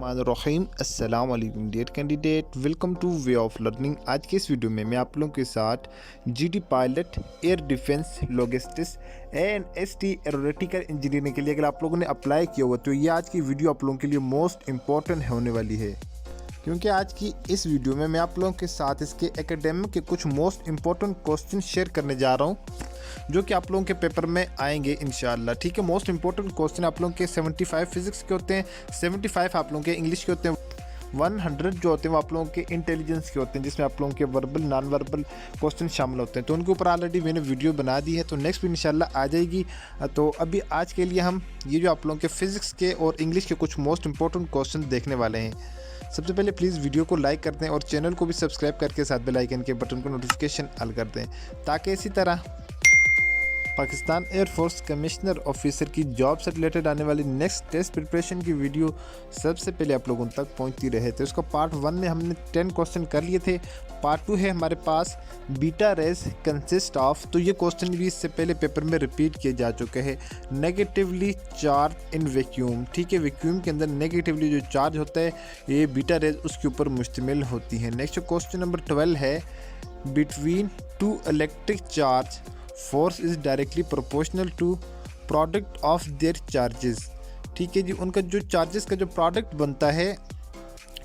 रहीम अस्सलाम वालेकुम dear candidate, welcome to way of learning. आज के इस वीडियो में मैं आप लोगों के साथ GD pilot, air defence, logistics and ST aeronautical engineering के लिए अगर आप लोगों ने अप्लाई किया हुआ तो ये आज की वीडियो आप लोगों के लिए मोस्ट इंपॉर्टेंट होने वाली है, क्योंकि आज की इस वीडियो में मैं आप लोगों के साथ इसके एकेडमिक के कुछ मोस्ट इंपॉर्टेंट क्वेश्चन शेयर करने जा रहा हूँ जो कि आप लोगों के पेपर में आएंगे इंशाल्लाह। ठीक है, मोस्ट इंपॉर्टेंट क्वेश्चन आप लोगों के 75 फिजिक्स के होते हैं, 75 आप लोगों के इंग्लिश के होते हैं, 100 जो होते हैं वो आप लोगों के इंटेलिजेंस के होते हैं, जिसमें आप लोगों के वर्बल नॉन वर्बल क्वेश्चन शामिल होते हैं। तो उनके ऊपर ऑलरेडी मैंने वीडियो बना दी है, तो नेक्स्ट भी इंशाल्लाह आ जाएगी। तो अभी आज के लिए हम ये जो आप लोगों के फिजिक्स के और इंग्लिश के कुछ मोस्ट इंपॉर्टेंट क्वेश्चन देखने वाले हैं। सबसे पहले प्लीज़ वीडियो को लाइक कर दें और चैनल को भी सब्सक्राइब करके साथ बेल आइकन के बटन को नोटिफिकेशन ऑल कर दें, ताकि इसी तरह पाकिस्तान एयरफोर्स कमिश्नर ऑफिसर की जॉब से रिलेटेड आने वाली नेक्स्ट टेस्ट प्रिपरेशन की वीडियो सबसे पहले आप लोगों तक पहुंचती रहे। तो इसका पार्ट 1 में हमने 10 क्वेश्चन कर लिए थे। पार्ट 2 है हमारे पास बीटा रेज कंसिस्ट ऑफ, तो ये क्वेश्चन भी इससे पहले पेपर में रिपीट किए जा चुके हैं। नेगेटिवली चार्ज इन वैक्यूम, ठीक है, वैक्यूम के अंदर नेगेटिवली जो चार्ज होता है ये बीटा रेज उसके ऊपर मुश्तमिल होती है। नेक्स्ट क्वेश्चन नंबर 12 है between two electric charge force is directly proportional to product of their charges. ठीक है जी, उनका जो चार्जेस का जो प्रोडक्ट बनता है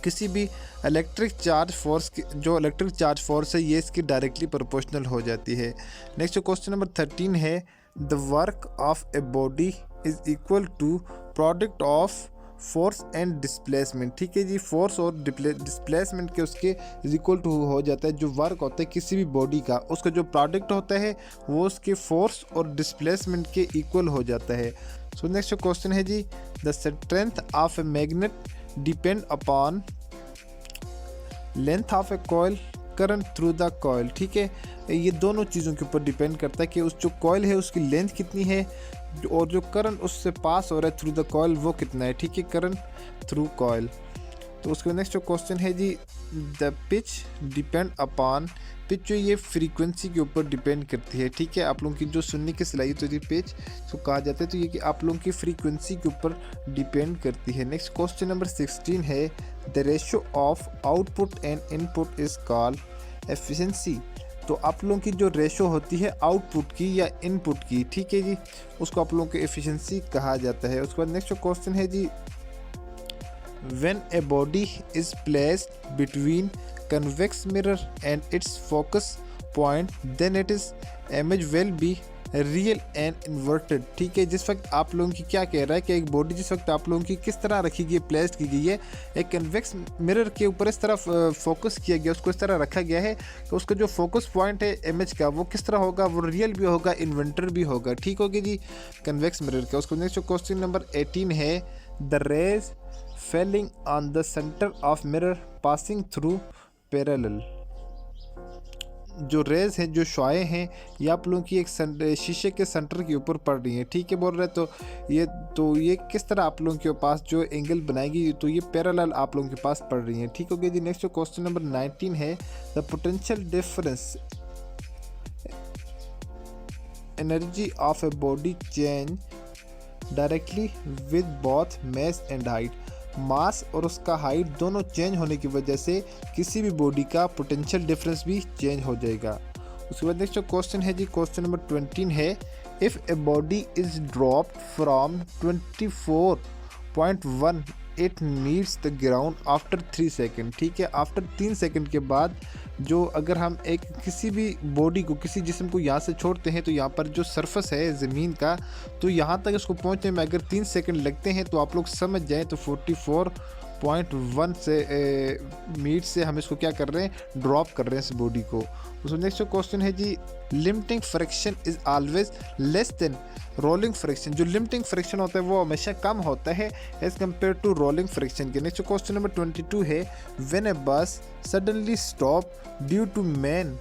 किसी भी इलेक्ट्रिक चार्ज फोर्स की, जो इलेक्ट्रिक चार्ज फोर्स है ये इसकी डायरेक्टली प्रोपोर्शनल हो जाती है। नेक्स्ट क्वेश्चन नंबर 13 है the work of a body is equal to product of force and displacement. ठीक है जी, फोर्स और डिस्प्लेसमेंट के उसके इज इक्वल टू हो जाता है। जो वर्क होता है किसी भी बॉडी का, उसका जो प्रोडक्ट होता है वो उसके फोर्स और डिस्प्लेसमेंट के इक्वल हो जाता है। सो नेक्स्ट क्वेश्चन है जी the strength of a magnet depend upon length of a coil current through the coil. ठीक है, ये दोनों चीज़ों के ऊपर डिपेंड करता है कि उस जो कॉइल है उसकी लेंथ कितनी है और जो करंट उससे पास हो रहा है थ्रू द कॉइल वो कितना है। ठीक है, करंट थ्रू कॉइल। तो उसके नेक्स्ट जो है जी the pitch depend upon, pitch जो ये फ्रीक्वेंसी के ऊपर डिपेंड करती है। ठीक है, आप लोगों की जो सुनने की सलाहियत होती है पिच तो कहा जाता है, तो ये कि आप लोगों की फ्रीक्वेंसी के ऊपर डिपेंड करती है। नेक्स्ट क्वेश्चन नंबर 16 है the ratio of output and input is called efficiency. तो आप लोगों की जो रेशो होती है आउटपुट की या इनपुट की, ठीक है जी, उसको आप लोगों को एफिशिएंसी कहा जाता है। उसके बाद नेक्स्ट क्वेश्चन है जी when a body is placed between convex mirror and its focus point then it is image will be real and inverted. ठीक है, जिस वक्त आप लोगों की क्या कह रहा है कि एक बॉडी जिस वक्त आप लोगों की किस तरह रखी गई, प्लेस्ड की गई है, एक कन्वेक्स मिरर के ऊपर इस तरह फोकस किया गया, उसको इस तरह रखा गया है, तो उसका जो फोकस पॉइंट है इमेज का वो किस तरह होगा, वो रियल भी होगा, इन्वर्टर भी होगा। ठीक होगी जी, कन्वेक्स मिरर का। उसको नेक्स्ट क्वेश्चन नंबर 18 है the rays falling on the centre of mirror passing through parallel. जो रेज हैं, जो शुआएँ हैं, ये आप लोगों की एक शीशे के सेंटर के ऊपर पड़ रही हैं। ठीक है, बोल रहे तो ये किस तरह आप लोगों के पास जो एंगल बनाएगी, तो ये पैरेलल आप लोगों के पास पड़ रही हैं। ठीक हो गया जी। नेक्स्ट क्वेश्चन नंबर 19 है the potential difference energy of a body change directly with both mass and height. Mass और उसका हाइट दोनों चेंज होने की वजह से किसी भी बॉडी का पोटेंशियल डिफरेंस भी चेंज हो जाएगा। उसके बाद नेक्स्ट क्वेश्चन है जी क्वेश्चन नंबर 20 है if A body is dropped from 24.18 meets the ground after 3 second. ठीक है, आफ्टर 3 सेकेंड के बाद जो अगर हम एक किसी भी बॉडी को, किसी जिस्म को यहाँ से छोड़ते हैं तो यहाँ पर जो सरफेस है ज़मीन का, तो यहाँ तक इसको पहुँचने में अगर 3 सेकंड लगते हैं तो आप लोग समझ जाएं तो 44.1 से मीट से हम इसको क्या कर रहे हैं, ड्रॉप कर रहे हैं इस बॉडी को। उसमें नेक्स्ट क्वेश्चन है जी limiting friction is always less than rolling friction. जो लिमिटिंग फ्रैक्शन होता है वो हमेशा कम होता है as compare to rolling friction के। नेक्स्ट क्वेश्चन नंबर 22 है when a bus suddenly stop due to man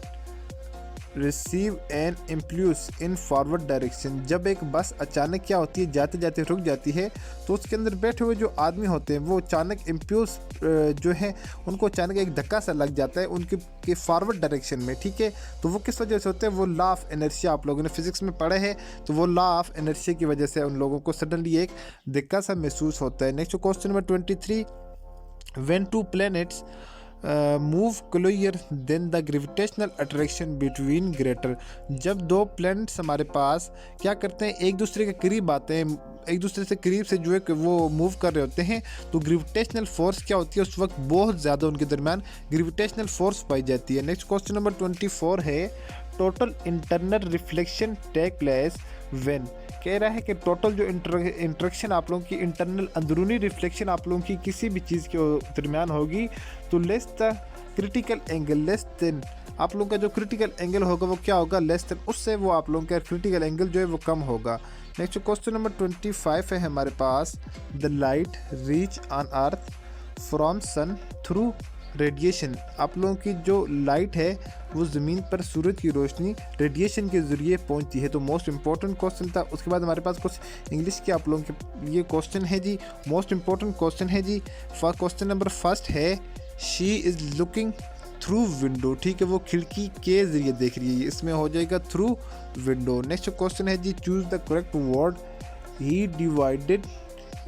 receive an impulse in forward direction. जब एक बस अचानक क्या होती है, जाते जाते रुक जाती है, तो उसके अंदर बैठे हुए जो आदमी होते हैं वो अचानक इम्पल्स जो है उनको अचानक एक धक्का सा लग जाता है उनके के फॉरवर्ड डायरेक्शन में। ठीक है, तो वो किस वजह से होता है, वो लॉ ऑफ इनर्शिया आप लोगों ने फिजिक्स में पढ़ा है, तो वो लॉ ऑफ इनर्शिया की वजह से उन लोगों को सडनली एक धक्का सा महसूस होता है। Next question number 23 When two planets move closer then the gravitational attraction between greater। जब दो planets हमारे पास क्या करते हैं, एक दूसरे के करीब आते हैं, एक दूसरे से करीब से जो है कि वो मूव कर रहे होते हैं, तो ग्रेविटेशनल फोर्स क्या होती है उस वक्त बहुत ज़्यादा उनके दरमियान ग्रेविटेशनल फोर्स पाई जाती है। नेक्स्ट क्वेश्चन नंबर 24 है, total internal reflection take place when. कह रहा है कि टोटल जो इंटरेक्शन आप लोगों की इंटरनल अंदरूनी रिफ्लेक्शन आप लोगों की किसी भी चीज़ के दरमियान होगी तो less the critical angle less than, आप लोगों का जो क्रिटिकल एंगल होगा वो क्या होगा, लेस देन, उससे वो आप लोगों का क्रिटिकल एंगल जो है वो कम होगा। नेक्स्ट क्वेश्चन नंबर 25 है हमारे पास, the light reach on earth from sun through radiation. आप लोगों की जो लाइट है वो ज़मीन पर सूरज की रोशनी रेडिएशन के ज़रिए पहुंचती है। तो मोस्ट इंपॉर्टेंट क्वेश्चन था। उसके बाद हमारे पास कुछ इंग्लिश के आप लोगों के ये क्वेश्चन है जी, मोस्ट इंपॉर्टेंट क्वेश्चन है जी। क्वेश्चन नंबर फर्स्ट है, she is looking through window. ठीक है, वो खिड़की के ज़रिए देख रही है, इसमें हो जाएगा थ्रू विंडो। नेक्स्ट क्वेश्चन है जी, choose the correct word, he divided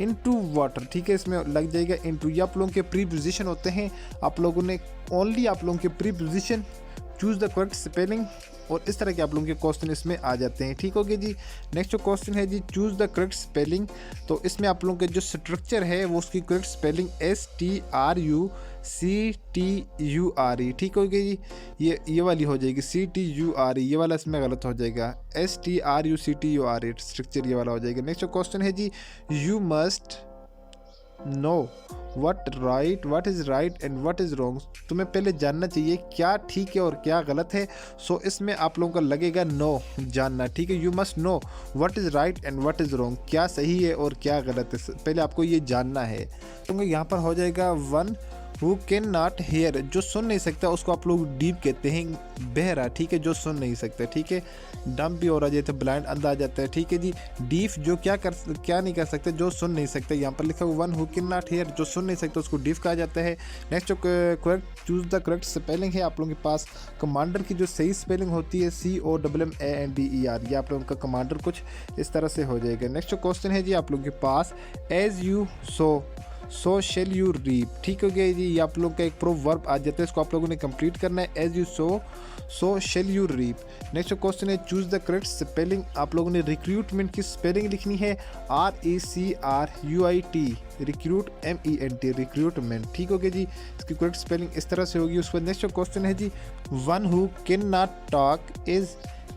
into water. ठीक है, इसमें लग जाएगा इनटू। ये आप लोगों के प्रीपोजिशन होते हैं, आप लोगों ने ओनली आप लोगों के preposition, choose the correct spelling और इस तरह के आप लोगों के क्वेश्चन इसमें आ जाते हैं। ठीक हो गया जी। नेक्स्ट क्वेश्चन है जी, चूज़ द करेक्ट स्पेलिंग। तो इसमें आप लोगों के जो स्ट्रक्चर है वो उसकी करेक्ट स्पेलिंग STRUCTURE। ठीक हो गया जी, ये वाली हो जाएगी CTURE, ये वाला इसमें गलत हो जाएगा, STRUCTURE स्ट्रक्चर ये वाला हो जाएगा। नेक्स्ट क्वेश्चन है जी, you must know what is right and what is wrong. तुम्हें पहले जानना चाहिए क्या ठीक है और क्या गलत है। सो इसमें आप लोगों का लगेगा नो, जानना। ठीक है, you must know what is right and what is wrong, क्या सही है और क्या गलत है, पहले आपको ये जानना है। तो यहाँ पर हो जाएगा one who can not here, जो सुन नहीं सकता उसको आप लोग डीप कहते हैं, बहरा। ठीक है, जो सुन नहीं सकता। ठीक है, डम्प भी हो रहा है, ब्लाइंड अंधा आ जाता है। ठीक है जी, डीफ जो क्या नहीं कर सकते, जो सुन नहीं सकते। यहाँ पर लिखा हुआ one who can not here, जो सुन नहीं सकता उसको डीफ कहा जाता है। नेक्स्ट जो correct choose the correct spelling है आप लोगों के पास, कमांडर की जो सही स्पेलिंग होती है COMMANDER, ये आप लोगों का कमांडर कुछ इस तरह से हो जाएगा। नेक्स्ट क्वेश्चन है जी आप लोगों के पास, as you sow shall you reap. ठीक हो गया जी, ये आप लोग का एक प्रोवर्ब आ जाता है, इसको आप लोगों ने कंप्लीट करना है, as you sow shall you reap. Next question है, चूज द करेक्ट स्पेलिंग। आप लोगों ने रिक्रूटमेंट की स्पेलिंग लिखनी है RECRUIT, रिक्रूट MENT, रिक्रूटमेंट। ठीक हो गया जी, इसकी करेक्ट स्पेलिंग इस तरह से होगी। उसके बाद नेक्स्ट क्वेश्चन है जी, one who can not talk is,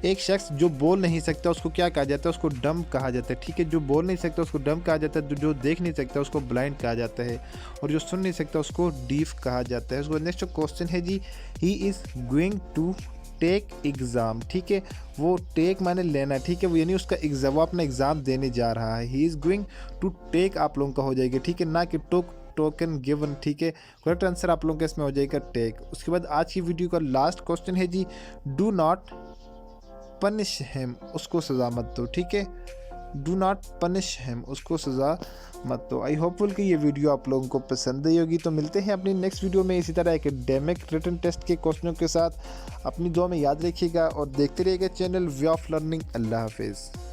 एक शख्स जो बोल नहीं सकता उसको क्या कहा जाता है, उसको डम कहा जाता है। ठीक है, जो बोल नहीं सकता उसको डम कहा जाता है, जो देख नहीं सकता उसको ब्लाइंड कहा जाता है, और जो सुन नहीं सकता उसको डीफ कहा जाता है। उसको नेक्स्ट क्वेश्चन है जी, he is going to take exam. ठीक है, वो टेक माने लेना। ठीक है, वो यानी उसका एग्ज़ाम, वो अपना एग्ज़ाम देने जा रहा है। He is going to take आप लोगों का हो जाएगा। ठीक है, ना कि टोकन गिवन। ठीक है, करेक्ट आंसर आप लोगों का इसमें हो जाएगा टेक। उसके बाद आज की वीडियो का लास्ट क्वेश्चन है जी, डू नॉट पनिश हिम, उसको सज़ा मत दो। ठीक है, डू नॉट पनिश हिम, उसको सज़ा मत दो। आई होपफुल कि ये वीडियो आप लोगों को पसंद आई होगी। तो मिलते हैं अपनी नेक्स्ट वीडियो में इसी तरह एकेडमिक रिटन टेस्ट के क्वेश्चनों के साथ। अपनी दुआ में याद रखिएगा और देखते रहिएगा चैनल वे ऑफ लर्निंग। अल्लाह हाफिज़।